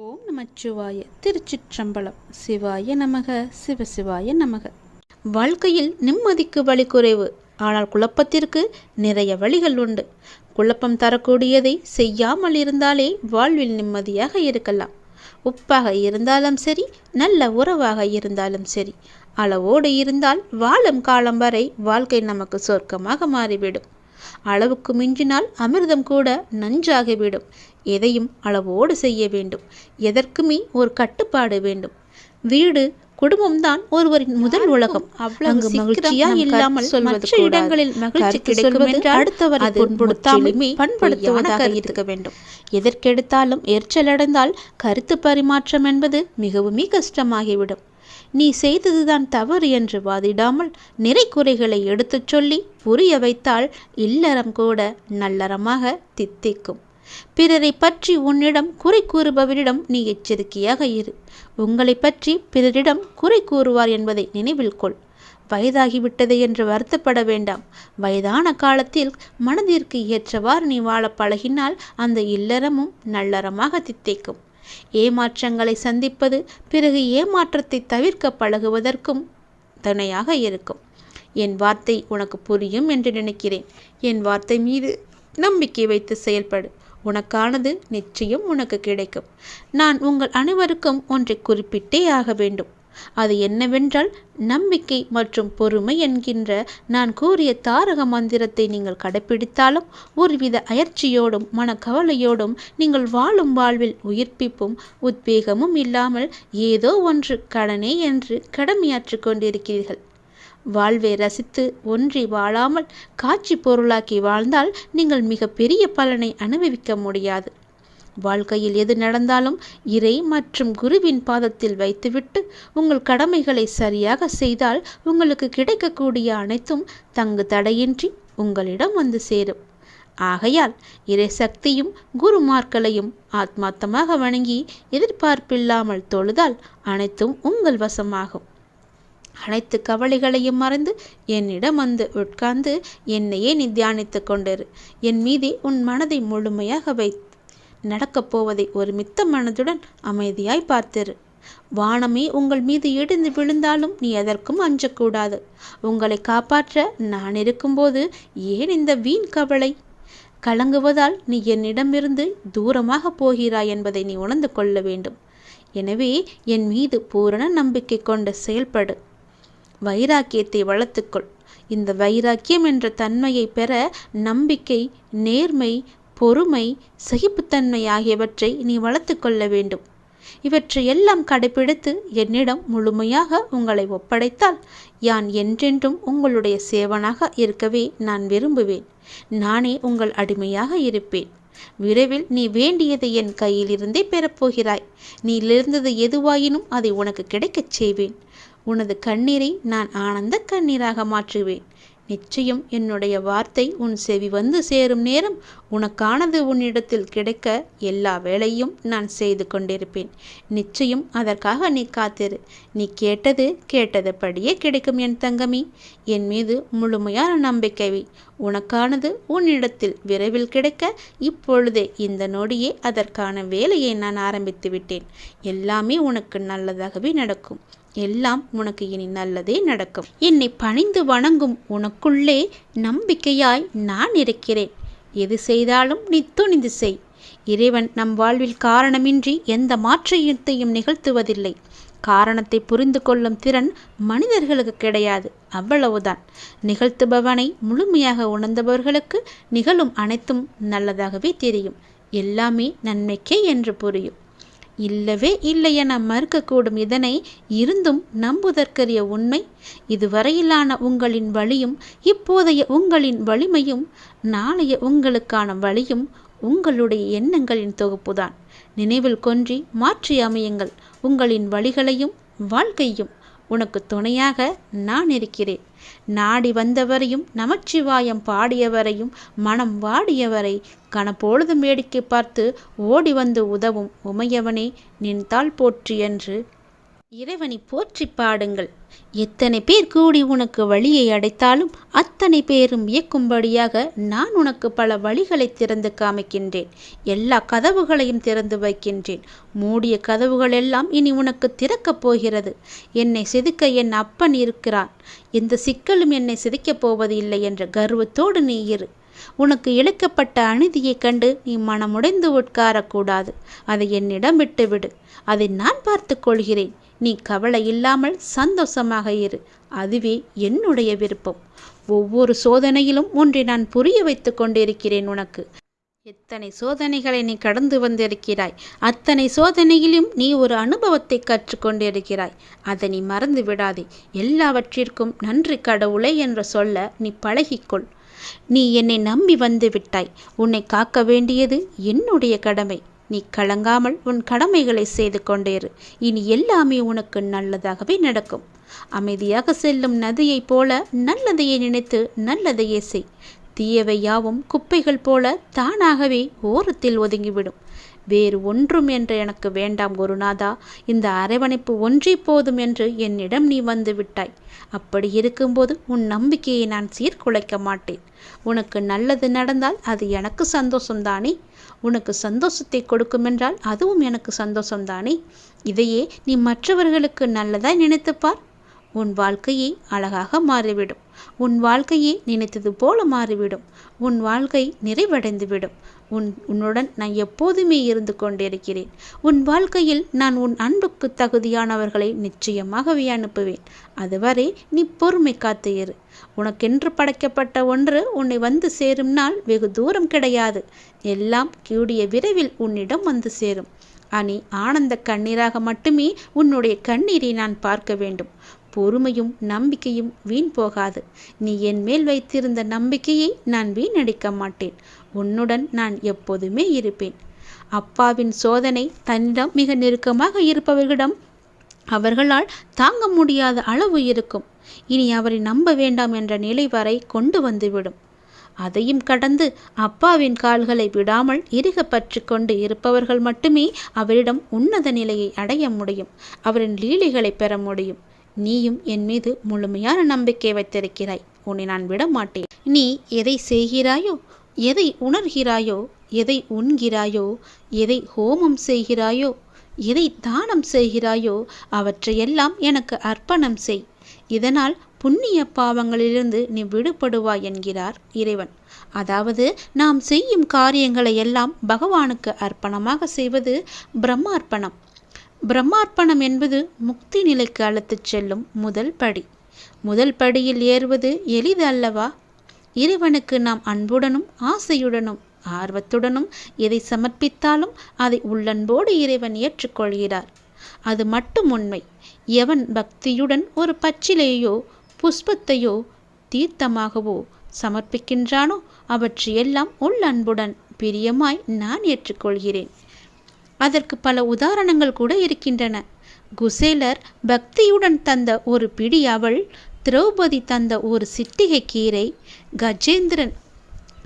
ஓம் நமச்சிவாய. திருச்சிற்றம்பலம். சிவாய நமக, சிவசிவாய நமக. வாழ்க்கையில் நிம்மதிக்கு வழி குறைவு, ஆனால் குழப்பத்திற்கு நிறைய வழிகள் உண்டு. குழப்பம் தரக்கூடியதை செய்யாமல் இருந்தாலே வாழ்வில் நிம்மதியாக இருக்கலாம். உப்பாக இருந்தாலும் சரி, நல்ல உறவாக இருந்தாலும் சரி, அளவோடு இருந்தால் வாழும் காலம் வரை வாழ்க்கை நமக்கு சொர்க்கமாக மாறிவிடும். அளவுக்கு மிஞ்சினால் அமிர்தம் கூட நஞ்சாகிவிடும். எதையும் அளவோடு செய்ய வேண்டும். எதற்குமே ஒரு கட்டுப்பாடு வேண்டும். வீடு, குடும்பம்தான் ஒருவரின் முதல் உலகம். அங்கு மகிழ்ச்சியா இல்லாமல் மற்ற இடங்களில் மகிழ்ச்சி கிடைக்கும் என்றால் அடுத்தவரை புண்படுத்தாமலுமே பண்படுத்துவதாக இருக்க வேண்டும். எதற்கெடுத்தாலும் எரிச்சலடைந்தால் கருத்து பரிமாற்றம் என்பது மிகவும் கஷ்டமாகிவிடும். நீ செய்ததுதான் தவறு என்று வாதிடாமல் நிறை குறைகளை எடுத்துச் சொல்லி புரிய வைத்தால் இல்லறம் கூட நல்லறமாக தித்திக்கும். பிறரை பற்றி உன்னிடம் குறை கூறுபவரிடம் நீ எச்சரிக்கையாக இரு. உங்களை பற்றி பிறரிடம் குறை கூறுவார் என்பதை நினைவில் கொள். வயதாகிவிட்டது என்று வருத்தப்பட வேண்டாம். வயதான காலத்தில் மனதிற்கு ஏற்றவாறு நீ வாழ பழகினால் அந்த இல்லறமும் நல்லறமாக தித்திக்கும். ஏமாற்றங்களை சந்திப்பது பிறகு ஏமாற்றத்தை தவிர்க்க பழகுவதற்கும் துணையாக இருக்கும். என் வார்த்தை உனக்கு புரியும் என்று நினைக்கிறேன். என் வார்த்தை மீது நம்பிக்கை வைத்து செயல்படு. உனக்கானது நிச்சயம் உனக்கு கிடைக்கும். நான் உங்கள் அனைவருக்கும் ஒன்றை குறிப்பிட்டே ஆக வேண்டும். அது என்னவென்றால், நம்பிக்கை மற்றும் பொறுமை என்கின்ற நான் கூறிய தாரக மந்திரத்தை நீங்கள் கடைப்பிடித்தாலும் ஒருவித அயற்சியோடும் மனக்கவலையோடும் நீங்கள் வாழும் வாழ்வில் உயிர்ப்பிப்பும் உத்வேகமும் இல்லாமல் ஏதோ ஒன்று கடனே என்று கடமையாற்றி கொண்டிருக்கிறீர்கள். வாழ்வை ரசித்து ஒன்றி வாழாமல் காட்சி பொருளாக்கி வாழ்ந்தால் நீங்கள் மிக பெரிய பலனை அனுபவிக்க முடியாது. வாழ்க்கையில் எது நடந்தாலும் இறை மற்றும் குருவின் பாதத்தில் வைத்துவிட்டு உங்கள் கடமைகளை சரியாக செய்தால் உங்களுக்கு கிடைக்கக்கூடிய அனைத்தும் தங்கு தடையின்றி உங்களிடம் வந்து சேரும். ஆகையால் இறை சக்தியும் குருமார்களையும் ஆத்மார்த்தமாக வணங்கி எதிர்பார்ப்பில்லாமல் தொழுதால் அனைத்தும் உங்கள் வசமாகும். அனைத்து கவலைகளையும் மறந்து என்னிடம் வந்து உட்கார்ந்து என்னையே நீ தியானித்து கொண்டிரு. என் மீதே உன் மனதை முழுமையாக நடக்கப் போவதை ஒரு மித்த மனதுடன் அமைதியாய் பார்த்திரு. வானமே உங்கள் மீது இடிந்து விழுந்தாலும் நீ எதற்கும் அஞ்சக்கூடாது. உங்களை காப்பாற்ற நான் இருக்கும்போது ஏன் இந்த வீண் கவலை? கலங்குவதால் நீ என்னிடமிருந்து தூரமாக போகிறாய் என்பதை நீ உணர்ந்து கொள்ள வேண்டும். எனவே என் மீது பூரண நம்பிக்கை கொண்டு செயல்படு. வைராக்கியத்தை வளர்த்துக்கொள். இந்த வைராக்கியம் என்ற தன்மையை பெற நம்பிக்கை, நேர்மை, பொறுமை, சகிப்புத்தன்மை ஆகியவற்றை நீ வளர்த்து கொள்ள வேண்டும். இவற்றை எல்லாம் கடைபிடித்து என்னிடம் முழுமையாக உங்களை ஒப்படைத்தால் யான் என்றென்றும் உங்களுடைய சேவனாக இருக்கவே நான் விரும்புவேன். நானே உங்கள் அடிமையாக இருப்பேன். விரைவில் நீ வேண்டியதை என் கையிலிருந்தே பெறப்போகிறாய். நீ எதுவாயினும் அதை உனக்கு கிடைக்கச் செய்வேன். உனது கண்ணீரை நான் ஆனந்த கண்ணீராக மாற்றுவேன். நிச்சயம் என்னுடைய வார்த்தை உன் செவி வந்து சேரும் நேரம் உனக்கானது உன்னிடத்தில் கிடைக்க எல்லா வேளையும் நான் செய்து கொண்டிருப்பேன். நிச்சயம் அதற்காக நீ காத்திரு. நீ கேட்டதுபடியே கிடைக்கும் என் தங்கமி. என் மீது முழுமையான நம்பிக்கை வை. உனக்கானது உன்னிடத்தில் விரைவில் கிடைக்க இப்பொழுதே இந்த நொடியே அதற்கான வேலையை நான் ஆரம்பித்து விட்டேன். எல்லாமே உனக்கு நல்லதாகவே நடக்கும். எல்லாம் உனக்கு இனி நல்லதே நடக்கும். என்னை பணிந்து வணங்கும் உனக்குள்ளே நம்பிக்கையாய் நான் இருக்கிறேன். எது செய்தாலும் நீ துணிந்து செய். இறைவன் நம் வாழ்வில் காரணமின்றி எந்த மாற்றத்தையும் நிகழ்த்துவதில்லை. காரணத்தை புரிந்து கொள்ளும் திறன் மனிதர்களுக்கு கிடையாது. அவ்வளவுதான். நிகழ்த்துபவனை முழுமையாக உணர்ந்தவர்களுக்கு நிகழும் அனைத்தும் நல்லதாகவே தெரியும். எல்லாமே நன்மைக்கே என்று புரியும். இல்லவே இல்லை என மறுக்கக்கூடும் இதனை இருந்தும் நம்புதற்கரிய உண்மை. இதுவரையிலான உங்களின் வழியும் இப்போதைய உங்களின் வலிமையும் நாளைய உங்களுக்கான வழியும் உங்களுடைய எண்ணங்களின் தொகுப்புதான். நினைவில் கொன்றி மாற்றி அமையுங்கள் உங்களின் வழிகளையும் வாழ்க்கையும். உனக்கு துணையாக நான் இருக்கிறேன். நாடி வந்தவரையும் நமச்சிவாயம் பாடியவரையும் மனம் வாடியவரை கனப்பொழுது வேடிக்கை பார்த்து ஓடி வந்து உதவும் உமையவனே நின் தாள் போற்றி என்று இறைவனை போற்றி பாடுங்கள். எத்தனை பேர் கூடி உனக்கு வழியை அடைத்தாலும் அத்தனை பேரும் வியக்கும்படியாக நான் உனக்கு பல வழிகளை திறந்து காமிக்கின்றேன். எல்லா கதவுகளையும் திறந்து வைக்கின்றேன். மூடிய கதவுகள் எல்லாம் இனி உனக்கு திறக்கப் போகிறது. என்னை செதுக்க என் அப்பன் இருக்கிறான். எந்த சிக்கலும் என்னை சிதைக்கப் போவது இல்லை என்ற கர்வத்தோடு நீ இரு. உனக்கு இழைக்கப்பட்ட அநீதியைக் கண்டு நீ மனமுடைந்து உட்காரக்கூடாது. அதை என்னிடம் விட்டுவிடு. அதை நான் பார்த்து கொள்கிறேன். நீ கவலை இல்லாமல் சந்தோஷமாக இரு. அதுவே என்னுடைய விருப்பம். ஒவ்வொரு சோதனையிலும் ஒன்றை நான் புரிய வைத்து கொண்டிருக்கிறேன் உனக்கு. எத்தனை சோதனைகளை நீ கடந்து வந்திருக்கிறாய். அத்தனை சோதனையிலும் நீ ஒரு அனுபவத்தை கற்றுக்கொண்டிருக்கிறாய். அதை நீ மறந்து விடாதே. எல்லாவற்றிற்கும் நன்றி கடவுளே என்று சொல்ல நீ பழகிக்கொள். நீ என்னை நம்பி வந்து விட்டாய். உன்னை காக்க வேண்டியது என்னுடைய கடமை. நீ கலங்காமல் உன் கடமைகளை செய்து கொண்டேரு. இனி எல்லாமே உனக்கு நல்லதாகவே நடக்கும். அமைதியாக செல்லும் நதியைப் போல நல்லதையே நினைத்து நல்லதையே செய். தீயவை யாவும் குப்பைகள் போல தானாகவே ஓரத்தில் ஒதுங்கிவிடும். வேறு ஒன்றும் என்று எனக்கு வேண்டாம் குருநாதா. இந்த அரவணைப்பு ஒன்றே போதும் என்று என்னிடம் நீ வந்து விட்டாய். அப்படி இருக்கும்போது உன் நம்பிக்கையை நான் சீர்குலைக்க மாட்டேன். உனக்கு நல்லது நடந்தால் அது எனக்கு சந்தோஷம்தானே. உனக்கு சந்தோஷத்தை கொடுக்குமென்றால் அதுவும் எனக்கு சந்தோஷம்தானே. இதையே நீ மற்றவர்களுக்கு நல்லதாய் நினைத்துப்பார். உன் வாழ்க்கையே அழகாக மாறிவிடும். உன் வாழ்க்கையே நினைத்தது போல மாறிவிடும். உன் வாழ்க்கை நிறைவடைந்துவிடும். உன்னுடன் நான் எப்போதுமே இருந்து கொண்டிருக்கிறேன். உன் வாழ்க்கையில் நான் உன் அன்புக்கு தகுதியானவர்களை நிச்சயமாகவே அனுப்புவேன். அதுவரை நீ பொறுமை காத்து இரு. உனக்கென்று படைக்கப்பட்ட ஒன்று உன்னை வந்து சேரும் நாள் வெகு தூரம் கிடையாது. எல்லாம் கூடிய விரைவில் உன்னிடம் வந்து சேரும். நீ ஆனந்த கண்ணீராக மட்டுமே உன்னுடைய கண்ணீரை நான் பார்க்க வேண்டும். பொறுமையும் நம்பிக்கையும் வீண் போகாது. நீ என் மேல் வைத்திருந்த நம்பிக்கையை நான் வீணடிக்க மாட்டேன். உன்னுடன் நான் எப்போதுமே இருப்பேன். அப்பாவின் சோதனை தன்னிடம் மிக நெருக்கமாக இருப்பவர்களிடம் அவர்களால் தாங்க முடியாத அளவு இருக்கும். இனி அவரை நம்ப வேண்டாம் என்ற நிலை வரை கொண்டு வந்துவிடும். அதையும் கடந்து அப்பாவின் கால்களை விடாமல் இறுக பற்றி கொண்டு இருப்பவர்கள் மட்டுமே அவரிடம் உன்னத நிலையை அடைய முடியும். அவரின் லீலைகளை பெற முடியும். நீயும் என் மீது முழுமையான நம்பிக்கை வைத்திருக்கிறாய். உன்னை நான் விட மாட்டேன். நீ எதை செய்கிறாயோ, எதை உணர்கிறாயோ, எதை உண்கிறாயோ, எதை ஹோமம் செய்கிறாயோ, எதை தானம் செய்கிறாயோ அவற்றையெல்லாம் எனக்கு அர்ப்பணம் செய். இதனால் புண்ணிய பாவங்களிலிருந்து நீ விடுபடுவாய் என்கிறார் இறைவன். அதாவது நாம் செய்யும் காரியங்களை எல்லாம் பகவானுக்கு அர்ப்பணமாக செய்வது பிரம்மார்ப்பணம். பிரம்மார்ப்பணம் என்பது முக்தி நிலைக்கு அழைத்துச் செல்லும் முதல் படி. முதல் படியில் ஏறுவது எளிது அல்லவா? இறைவனுக்கு நாம் அன்புடனும் ஆசையுடனும் ஆர்வத்துடனும் எதை சமர்ப்பித்தாலும் அதை உள்ளன்போடு இறைவன் ஏற்றுக்கொள்கிறார். அது மட்டும் உண்மை. எவன் பக்தியுடன் ஒரு பச்சிலையோ புஷ்பத்தையோ தீர்த்தமாகவோ சமர்ப்பிக்கின்றானோ அவற்றையெல்லாம் உள்ளன்புடன் பிரியமாய் நான் ஏற்றுக்கொள்கிறேன். அதற்கு பல உதாரணங்கள் கூட இருக்கின்றன. குசேலர் பக்தியுடன் தந்த ஒரு பிடி அவள், திரௌபதி தந்த ஒரு சிட்டிகை கீரை, கஜேந்திரன்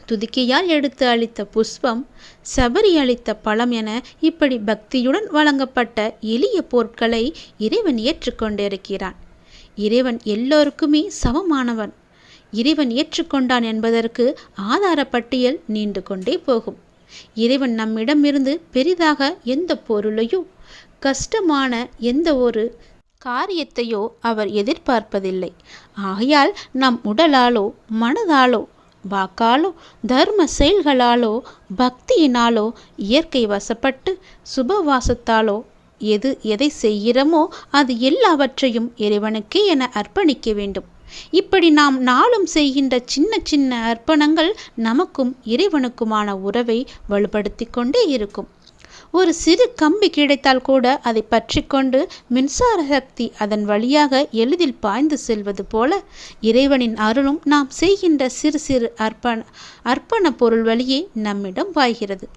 துதிக்கையால் எடுத்து அளித்த புஷ்பம், சபரி அளித்த பழம் என இப்படி பக்தியுடன் வழங்கப்பட்ட எளிய பொருட்களை இறைவன் ஏற்றுக்கொண்டிருக்கிறான். இறைவன் எல்லோருக்குமே சமமானவன். இறைவன் ஏற்றுக்கொண்டான் என்பதற்கு ஆதார பட்டியல் நீண்டு கொண்டே போகும். இறைவன் நம்மிடமிருந்து பெரிதாக எந்த பொருளையோ கஷ்டமான எந்த ஒரு காரியத்தையோ அவர் எதிர்பார்ப்பதில்லை. ஆகையால் நம் உடலாலோ மனதாலோ வாக்காலோ தர்ம செயல்களாலோ பக்தியினாலோ இயற்கை வசப்பட்டு சுபவாசத்தாலோ எதை செய்கிறோமோ அது எல்லாவற்றையும் இறைவனுக்கே என அர்ப்பணிக்க வேண்டும். இப்படி நாம் நாளும் செய்கின்ற சின்ன சின்ன அர்ப்பணங்கள் நமக்கும் இறைவனுக்குமான உறவை வலுப்படுத்தி கொண்டே இருக்கும். ஒரு சிறு கம்பி கிடைத்தால் கூட அதை பற்றி கொண்டு மின்சார சக்தி அதன் வழியாக எளிதில் பாய்ந்து செல்வது போல இறைவனின் அருளும் நாம் செய்கின்ற சிறு சிறு அர்ப்பண பொருள் வழியே நம்மிடம் பாய்கிறது.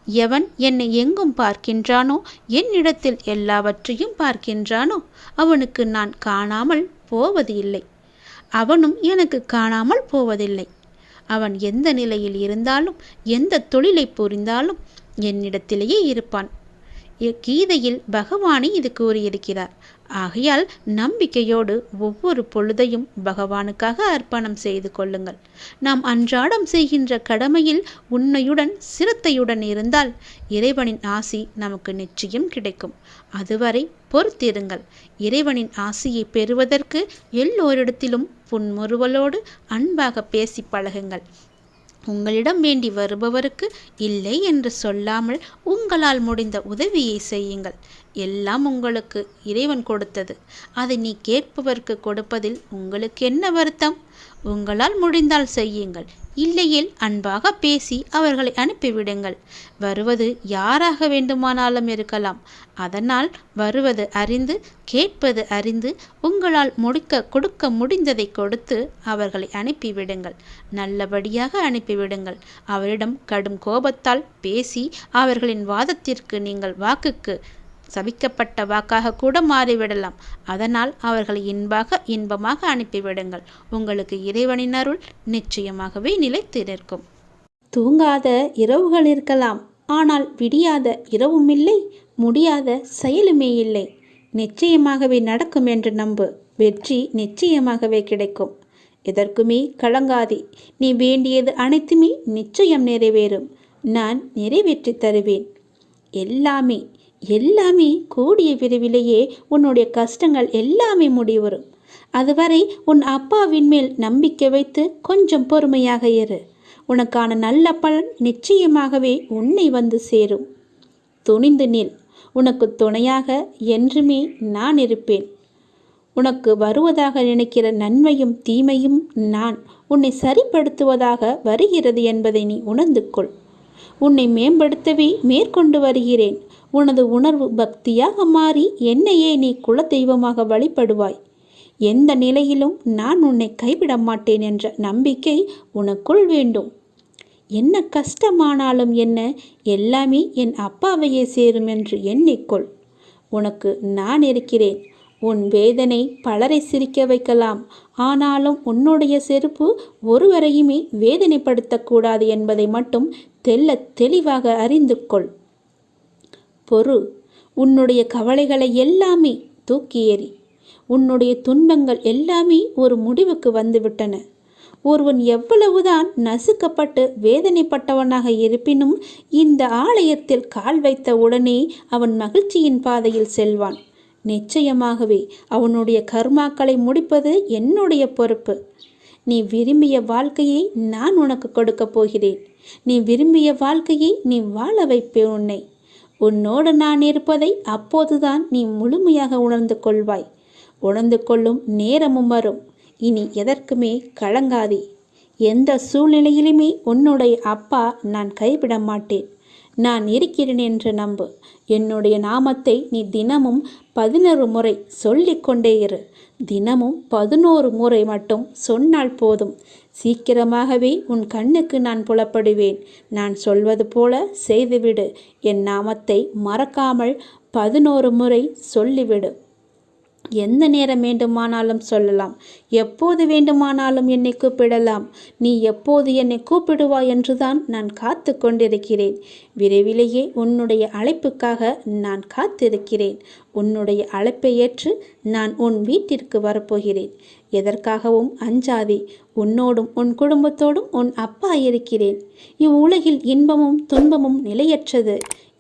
எவன் என்னை எங்கும் பார்க்கின்றானோ, என்னிடத்தில் எல்லாவற்றையும் பார்க்கின்றானோ அவனுக்கு நான் காணாமல் போவது இல்லை. அவனும் எனக்கு காணாமல் போவதில்லை. அவன் எந்த நிலையில் இருந்தாலும் எந்த தொழிலை புரிந்தாலும் என்னிடத்திலேயே இருப்பான். கீதையில் பகவானே இது கூறியிருக்கிறார். ஆகையால் நம்பிக்கையோடு ஒவ்வொரு பொழுதையும் பகவானுக்காக அர்ப்பணம் செய்து கொள்ளுங்கள். நாம் அன்றாடம் செய்கின்ற கடமையில் உண்மையுடன் சிரத்தையுடன் இருந்தால் இறைவனின் ஆசி நமக்கு நிச்சயம் கிடைக்கும். அதுவரை பொறுத்திருங்கள். இறைவனின் ஆசியை பெறுவதற்கு எல்லோரிடத்திலும் புன்முறுவலோடு அன்பாக பேசி பழகுங்கள். உங்களிடம் வேண்டி வருபவருக்கு இல்லை என்று சொல்லாமல் உங்களால் முடிந்த உதவியை செய்யுங்கள். எல்லாம் உங்களுக்கு இறைவன் கொடுத்தது. அதை நீ கேட்பவருக்கு கொடுப்பதில் உங்களுக்கு என்ன வருத்தம்? உங்களால் முடிந்தால் செய்யுங்கள். இல்லையேல் அன்பாக பேசி அவர்களை அனுப்பிவிடுங்கள். வருவது யாராக வேண்டுமானாலும் இருக்கலாம். அதனால் வருவது அறிந்து கேட்பது அறிந்து உங்களால் கொடுக்க முடிந்ததை கொடுத்து அவர்களை அனுப்பிவிடுங்கள். நல்லபடியாக அனுப்பிவிடுங்கள். அவரிடம் கடும் கோபத்தால் பேசி அவர்களின் வாதத்திற்கு நீங்கள் வாக்குக்கு சபிக்கப்பட்ட வாக்காக கூட மாறிவிடலாம். அதனால் அவர்களை இன்பமாக அனுப்பிவிடுங்கள். உங்களுக்கு இறைவனின் அருள் நிச்சயமாகவே நிலைத்து நிற்கும். தூங்காத இரவுகள் இருக்கலாம், ஆனால் விடியாத இரவும் இல்லை, முடியாத செயலுமே இல்லை. நிச்சயமாகவே நடக்கும் என்று நம்பு. வெற்றி நிச்சயமாகவே கிடைக்கும். எதற்குமே கலங்காதே. நீ வேண்டியது அனைத்துமே நிச்சயம் நிறைவேறும். நான் நிறைவேற்றி தருவேன். எல்லாமே கூடிய விரைவிலேயே உன்னுடைய கஷ்டங்கள் எல்லாமே முடிவரும். அதுவரை உன் அப்பாவின் மேல் நம்பிக்கை வைத்து கொஞ்சம் பொறுமையாக இரு. உனக்கான நல்ல பலன் நிச்சயமாகவே உன்னை வந்து சேரும். துணிந்து நில். உனக்கு துணையாக என்றுமே நான் இருப்பேன். உனக்கு வருவதாக நினைக்கிற நன்மையும் தீமையும் நான் உன்னை சரிப்படுத்துவதாக வருகிறது என்பதை நீ உணர்ந்து கொள். உன்னை மேம்படுத்தவே மேற்கொண்டு வருகிறேன். உனது உணர்வு பக்தியாக மாறி என்னையே நீ குலதெய்வமாக வழிபடுவாய். எந்த நிலையிலும் நான் உன்னை கைவிட மாட்டேன் என்ற நம்பிக்கை உனக்குள் வேண்டும். என்ன கஷ்டமானாலும் என்ன, எல்லாமே என் அப்பாவையே சேரும் என்று எண்ணிக்கொள். உனக்கு நான் இருக்கிறேன். உன் வேதனை பலரை சிரிக்க வைக்கலாம். ஆனாலும் உன்னுடைய செருப்பு ஒருவரையுமே வேதனைப்படுத்தக்கூடாது என்பதை மட்டும் தெளிவாக அறிந்து கொள். பொறு. உன்னுடைய கவலைகளை எல்லாமே தூக்கி எறி. உன்னுடைய துன்பங்கள் எல்லாமே ஒரு முடிவுக்கு வந்துவிட்டன. ஒருவன் எவ்வளவுதான் நசுக்கப்பட்டு வேதனைப்பட்டவனாக இருப்பினும் இந்த ஆலயத்தில் கால் வைத்த உடனே அவன் மகிழ்ச்சியின் பாதையில் செல்வான். நிச்சயமாகவே அவனுடைய கர்மாக்களை முடிப்பது என்னுடைய பொறுப்பு. நீ விரும்பிய வாழ்க்கையை நான் உனக்கு கொடுக்கப் போகிறேன். நீ விரும்பிய வாழ்க்கையை நீ வாழ வைப்பேன். உன்னோடு நான் இருப்பதை அப்போதுதான் நீ முழுமையாக உணர்ந்து கொள்வாய். உணர்ந்து கொள்ளும் நேரமும் வரும். இனி எதற்குமே கலங்காதே. எந்த சூழ்நிலையிலுமே உன்னுடைய அப்பா நான் கைவிட மாட்டேன். நான் இருக்கிறேன் என்று நம்பு. என்னுடைய நாமத்தை நீ தினமும் 11 முறை சொல்லிக்கொண்டே இரு. தினமும் 11 முறை மட்டும் சொன்னால் போதும். சீக்கிரமாகவே உன் கண்ணுக்கு நான் புலப்படுவேன். நான் சொல்வது போல செய்துவிடு. என் நாமத்தை மறக்காமல் 11 முறை சொல்லிவிடு. எந்த நேரம் வேண்டுமானாலும் சொல்லலாம். எப்போது வேண்டுமானாலும் என்னை கூப்பிடலாம். நீ எப்போது என்னை கூப்பிடுவாய் என்றுதான் நான் காத்து கொண்டிருக்கிறேன். விரைவிலேயே உன்னுடைய அழைப்புக்காக நான் காத்திருக்கிறேன். உன்னுடைய அழைப்பை ஏற்று நான் உன் வீட்டிற்கு வரப்போகிறேன். எதற்காகவும் அஞ்சாதே. உன்னோடும் உன் குடும்பத்தோடும் உன் அப்பா இருக்கிறேன். இவ்வுலகில் இன்பமும் துன்பமும் நிலையற்றது.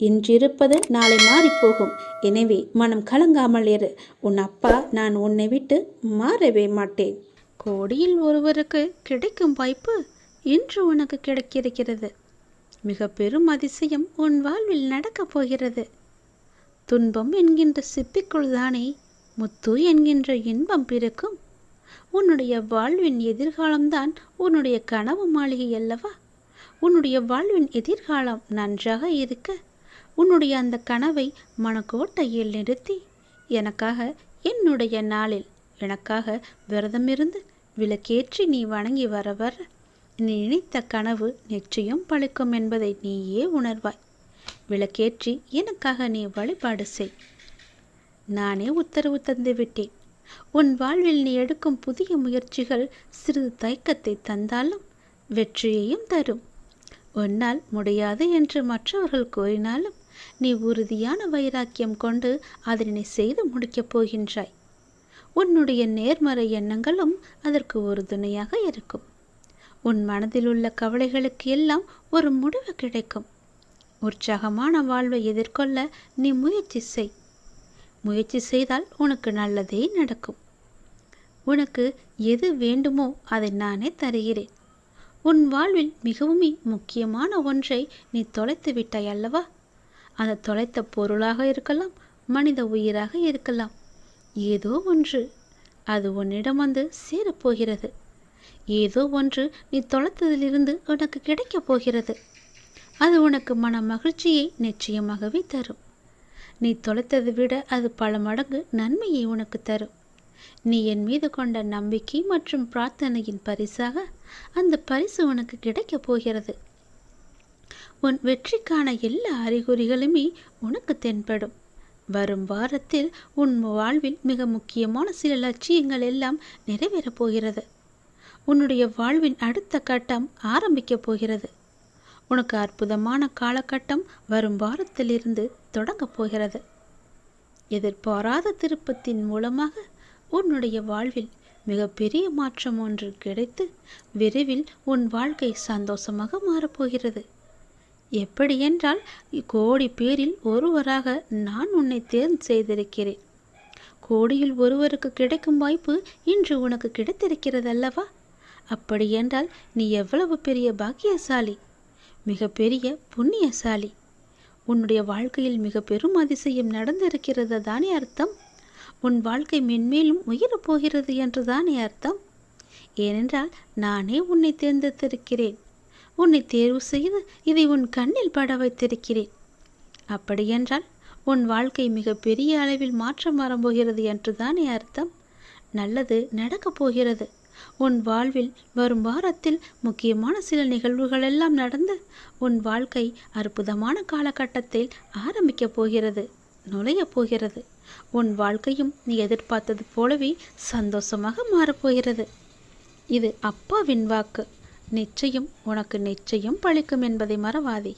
இன்றிருப்பது நாளை மாறிப்போகும். எனவே மனம் கலங்காமல் இரு. உன் அப்பா நான் உன்னை விட்டு மாறவே மாட்டேன். கோடியில் ஒருவருக்கு கிடைக்கும் வாய்ப்பு இன்று உனக்கு கிடைக்கிறது. மிக பெரும் அதிசயம் உன் வாழ்வில் நடக்கப் போகிறது. துன்பம் என்கின்ற சிப்பிக்குள் தானே முத்து என்கின்ற இன்பம் பிறக்கும். உன்னுடைய வாழ்வின் எதிர்காலம்தான் உன்னுடைய கனவு மாளிகை அல்லவா? உன்னுடைய வாழ்வின் எதிர்காலம் நன்றாக இருக்க உன்னுடைய அந்த கனவை மனக்கோட்டையில் நிறுத்தி எனக்காக என்னுடைய நாளில் எனக்காக விரதமிருந்து விளக்கேற்றி நீ வணங்கி வர நீ நினைத்த கனவு நிச்சயம் பழிக்கும் என்பதை நீயே உணர்வாய். விளக்கேற்றி எனக்காக நீ வழிபாடு செய். நானே உத்தரவு தந்து விட்டேன். உன் வாழ்வில் நீ எடுக்கும் புதிய முயற்சிகள் சிறிது தயக்கத்தை தந்தாலும் வெற்றியையும் தரும். உன்னால் முடியாது என்று மற்றவர்கள் கூறினாலும் நீ உறுதியான வைராக்கியம் கொண்டு அதனை செய்து முடிக்கப் போகின்றாய். உன்னுடைய நேர்மறை எண்ணங்களும் அதற்கு ஒரு துணையாக இருக்கும். உன் மனதில் உள்ள கவலைகளுக்கு எல்லாம் ஒரு முடிவு கிடைக்கும். உற்சாகமான வாழ்வை எதிர்கொள்ள நீ முயற்சி செய். முயற்சி செய்தால் உனக்கு நல்லதே நடக்கும். உனக்கு எது வேண்டுமோ அதை நானே தருகிறேன். உன் வாழ்வில் மிகவும் முக்கியமான ஒன்றை நீ தொலைத்து விட்டாய் அல்லவா? அந்த தொலைத்த பொருளாக இருக்கலாம், மனித உயிராக இருக்கலாம். ஏதோ ஒன்று அது உன்னிடம் வந்து சேரப்போகிறது. ஏதோ ஒன்று நீ தொலைத்ததிலிருந்து உனக்கு கிடைக்கப் போகிறது. அது உனக்கு மன மகிழ்ச்சியை நிச்சயமாகவே தரும். நீ தொலைத்ததை விட அது பல மடங்கு நன்மையை உனக்கு தரும். நீ என் மீது கொண்ட நம்பிக்கை மற்றும் பிரார்த்தனையின் பரிசாக அந்த பரிசு உனக்கு கிடைக்கப் போகிறது. உன் வெற்றிக்கான எல்லா அறிகுறிகளுமே உனக்கு தென்படும். வரும் வாரத்தில் உன் வாழ்வில் மிக முக்கியமான சில லட்சியங்கள் எல்லாம் நிறைவேறப் போகிறது. உன்னுடைய வாழ்வின் அடுத்த கட்டம் ஆரம்பிக்கப் போகிறது. உனக்கு அற்புதமான காலகட்டம் வரும் வாரத்திலிருந்து தொடங்கப் போகிறது. எதிர்பாராத திருப்பத்தின் மூலமாக உன்னுடைய வாழ்வில் மிகப்பெரிய மாற்றம் ஒன்று கிடைத்து விரைவில் உன் வாழ்க்கை சந்தோஷமாக மாறப்போகிறது. எப்படி என்றால், கோடி பேரில் ஒருவராக நான் உன்னை தேர்வு செய்திருக்கிறேன். கோடியில் ஒருவருக்கு கிடைக்கும் வாய்ப்பு இன்று உனக்கு கிடைத்திருக்கிறது அல்லவா? அப்படி என்றால் நீ எவ்வளவு பெரிய பாக்கியசாலி, மிக பெரிய புண்ணியசாலி. உன்னுடைய வாழ்க்கையில் மிக பெரும் அதிசயம் நடந்திருக்கிறது தானே அர்த்தம்? உன் வாழ்க்கை மென்மேலும் உயரப் போகிறது என்று தானே அர்த்தம்? ஏனென்றால் நானே உன்னை தேர்ந்தெடுத்திருக்கிறேன். உன்னை தேர்வு செய்து இதை உன் கண்ணில் பட வைத்திருக்கிறேன். அப்படியென்றால் உன் வாழ்க்கை மிக பெரிய அளவில் மாற்றம் வரப்போகிறது என்று தானே அர்த்தம்? நல்லது நடக்கப் போகிறது. உன் வாழ்வில் வரும் வாரத்தில் முக்கியமான சில நிகழ்வுகள் எல்லாம் நடந்து உன் வாழ்க்கை அற்புதமான காலகட்டத்தில் ஆரம்பிக்கப் போகிறது, நுழையப் போகிறது. உன் வாழ்க்கையும் நீ எதிர்பார்த்தது போலவே சந்தோஷமாக மாறப்போகிறது. இது அப்பாவின் வாக்கு. நிச்சயம் உனக்கு நிச்சயம் பலிக்கும் என்பதை மறவாதே.